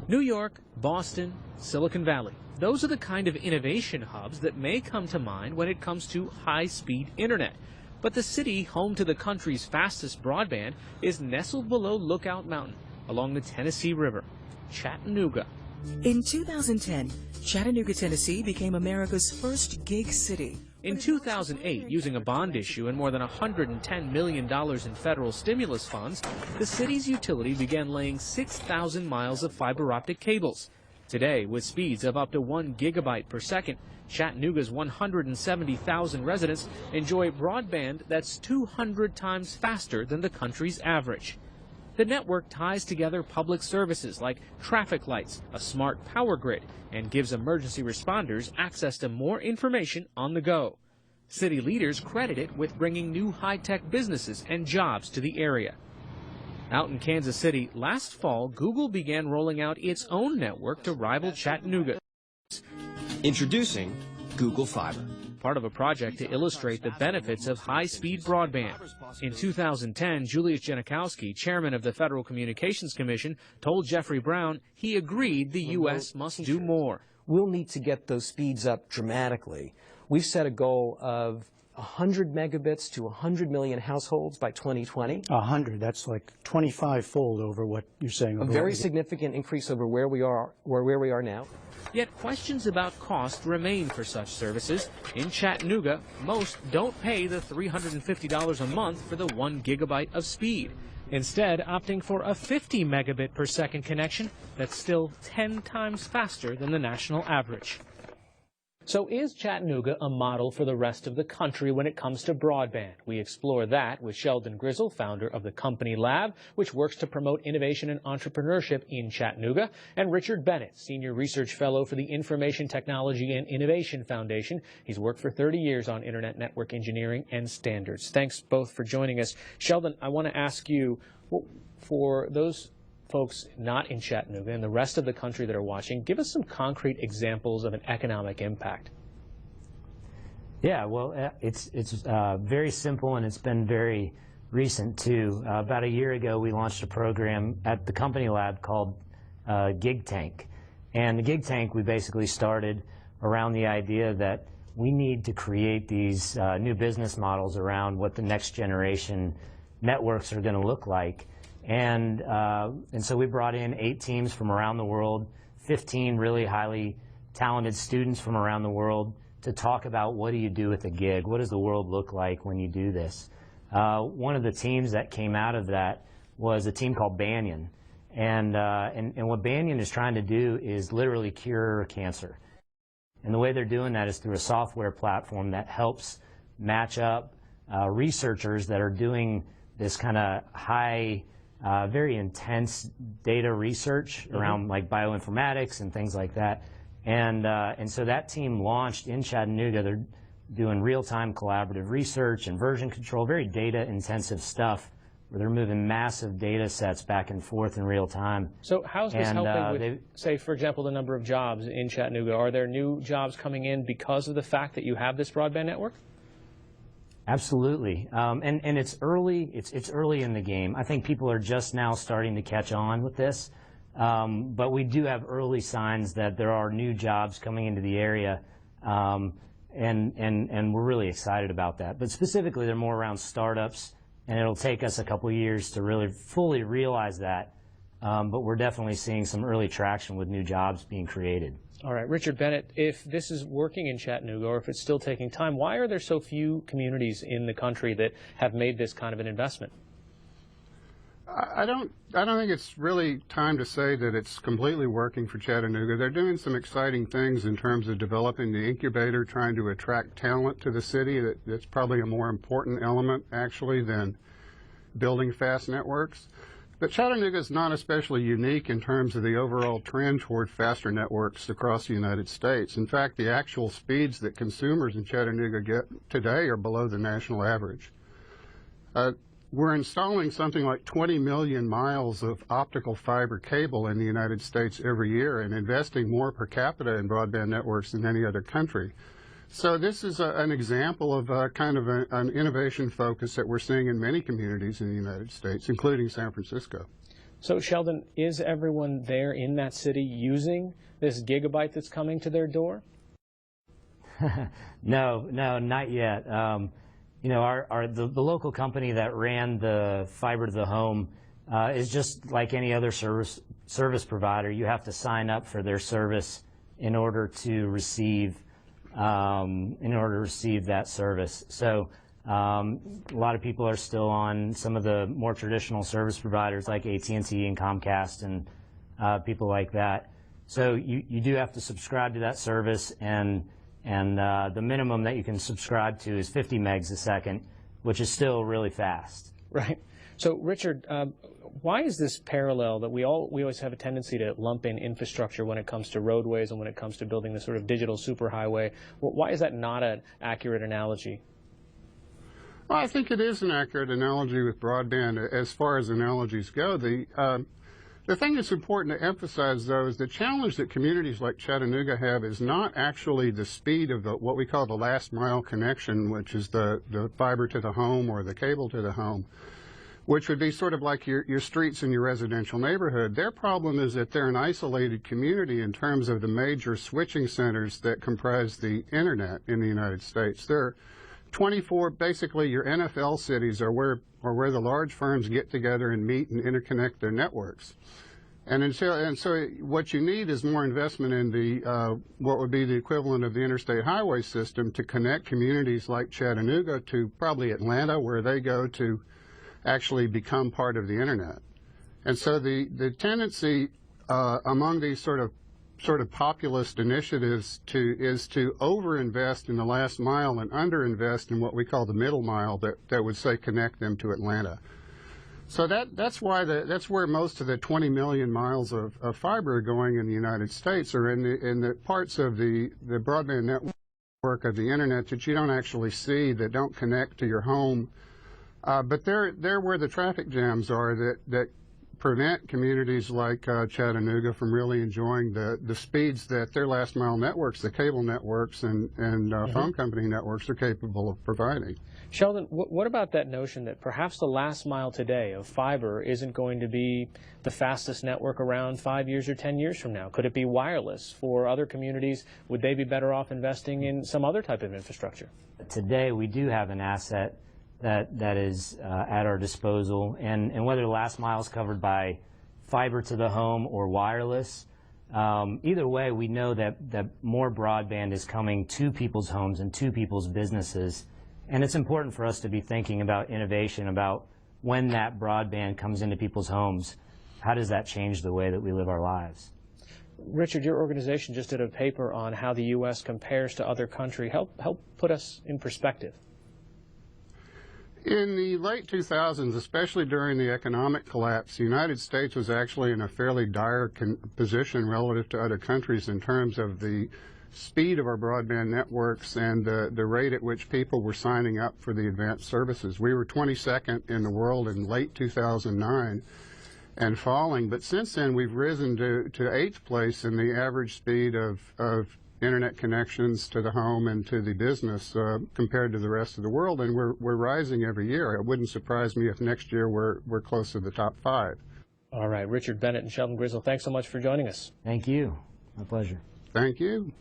New York, Boston, Silicon Valley. Those are the kind of innovation hubs that may come to mind when it comes to high-speed internet. But the city home to the country's fastest broadband is nestled below Lookout Mountain along the Tennessee River, Chattanooga. In 2010, Chattanooga, Tennessee became America's first gig city. In 2008, using a bond issue and more than $110 million in federal stimulus funds, the city's utility began laying 6,000 miles of fiber optic cables. Today, with speeds of up to 1 gigabyte per second, Chattanooga's 170,000 residents enjoy broadband that's 200 times faster than the country's average. The network ties together public services like traffic lights, a smart power grid, and gives emergency responders access to more information on the go. City leaders credit it with bringing new high-tech businesses and jobs to the area. Out in Kansas City, last fall, Google began rolling out its own network to rival Chattanooga. Introducing Google Fiber. Part of a project to illustrate the benefits of high-speed broadband. In 2010, Julius Janikowski, chairman of the Federal Communications Commission, told Jeffrey Brown he agreed the U.S. must do more. We'll need to get those speeds up dramatically. We've set a goal of 100 megabits to 100 million households by 2020. 100, that's like 25-fold over what you're saying. A very significant increase over where we are now. Yet questions about cost remain for such services. In Chattanooga, most don't pay the $350 a month for the 1 gigabyte of speed, instead opting for a 50 megabit per second connection that's still 10 times faster than the national average. So is Chattanooga a model for the rest of the country when it comes to broadband? We explore that with Sheldon Grizzle, founder of the Company Lab, which works to promote innovation and entrepreneurship in Chattanooga, and Richard Bennett, senior research fellow for the Information Technology and Innovation Foundation. He's worked for 30 years on internet network engineering and standards. Thanks both for joining us. Sheldon, I want to ask you, for those folks not in Chattanooga and the rest of the country that are watching, give us some concrete examples of an economic impact. Yeah, well, it's very simple, and it's been very recent too. About a year ago, we launched a program at the Company Lab called Gig Tank. And the Gig Tank, we basically started around the idea that we need to create these new business models around what the next generation networks are going to look like. And so we brought in 8 teams from around the world, 15 really highly talented students from around the world to talk about what do you do with a gig? What does the world look like when you do this? One of the teams that came out of that was a team called Banyan. And what Banyan is trying to do is literally cure cancer. And the way they're doing that is through a software platform that helps match up researchers that are doing this kind of high, very intense data research around like bioinformatics and things like that. And so that team launched in Chattanooga. They're doing real-time collaborative research and version control, very data-intensive stuff, where they're moving massive data sets back and forth in real time. So how's this helping with, say, for example, the number of jobs in Chattanooga? Are there new jobs coming in because of the fact that you have this broadband network? Absolutely, and it's early. It's early in the game. I think people are just now starting to catch on with this, but we do have early signs that there are new jobs coming into the area, and we're really excited about that. But specifically, they're more around startups, and it'll take us a couple years to really fully realize that. But we're definitely seeing some early traction with new jobs being created. All right, Richard Bennett, if this is working in Chattanooga, or if it's still taking time, why are there so few communities in the country that have made this kind of an investment? I don't think it's really time to say that it's completely working for Chattanooga. They're doing some exciting things in terms of developing the incubator, trying to attract talent to the city. That's probably a more important element, actually, than building fast networks. But Chattanooga is not especially unique in terms of the overall trend toward faster networks across the United States. In fact, the actual speeds that consumers in Chattanooga get today are below the national average. We're installing something like 20 million miles of optical fiber cable in the United States every year and investing more per capita in broadband networks than any other country. So this is an example of kind of an innovation focus that we're seeing in many communities in the United States, including San Francisco. So, Sheldon, is everyone there in that city using this gigabyte that's coming to their door? No, not yet. You know, the local company that ran the fiber to the home is just like any other service provider. You have to sign up for their service in order to receive that service. So a lot of people are still on some of the more traditional service providers like AT&T and Comcast and people like that. So you do have to subscribe to that service, and the minimum that you can subscribe to is 50 megs a second, which is still really fast. Right. So, Richard, why is this parallel that we always have a tendency to lump in infrastructure when it comes to roadways and when it comes to building this sort of digital superhighway? Why is that not an accurate analogy? Well, I think it is an accurate analogy with broadband as far as analogies go. The thing that's important to emphasize, though, is the challenge that communities like Chattanooga have is not actually the speed of what we call the last mile connection, which is the fiber to the home or the cable to the home, which would be sort of like your streets in your residential neighborhood. Their problem is that they're an isolated community in terms of the major switching centers that comprise the internet in the United States. There are 24, basically your NFL cities are where the large firms get together and meet and interconnect their networks. And so what you need is more investment in the what would be the equivalent of the interstate highway system to connect communities like Chattanooga to probably Atlanta, where they go to actually become part of the internet. And so the tendency among these sort of populist initiatives is to overinvest in the last mile and underinvest in what we call the middle mile that would say connect them to Atlanta. So that's where most of the 20 million miles of fiber are going in the United States, or in the parts of the broadband network of the internet that you don't actually see, that don't connect to your home. But they're where the traffic jams are that prevent communities like Chattanooga from really enjoying the speeds that their last mile networks, the cable networks and phone company networks, are capable of providing. Sheldon, what about that notion that perhaps the last mile today of fiber isn't going to be the fastest network around 5 years or 10 years from now? Could it be wireless for other communities? Would they be better off investing in some other type of infrastructure? Today we do have an asset that is at our disposal, and whether the last mile is covered by fiber to the home or wireless, either way we know that more broadband is coming to people's homes and to people's businesses. And it's important for us to be thinking about innovation, about when that broadband comes into people's homes, how does that change the way that we live our lives? Richard, your organization just did a paper on how the U.S. compares to other countries. Help put us in perspective. In the late 2000s, especially during the economic collapse, the United States was actually in a fairly dire position relative to other countries in terms of the speed of our broadband networks and the rate at which people were signing up for the advanced services. We were 22nd in the world in late 2009 and falling, but since then we've risen to 8th place in the average speed of internet connections to the home and to the business compared to the rest of the world, and we're rising every year. It wouldn't surprise me if next year we're close to the top 5. All right, Richard Bennett and Sheldon Grizzle, thanks so much for joining us. Thank you. My pleasure. Thank you.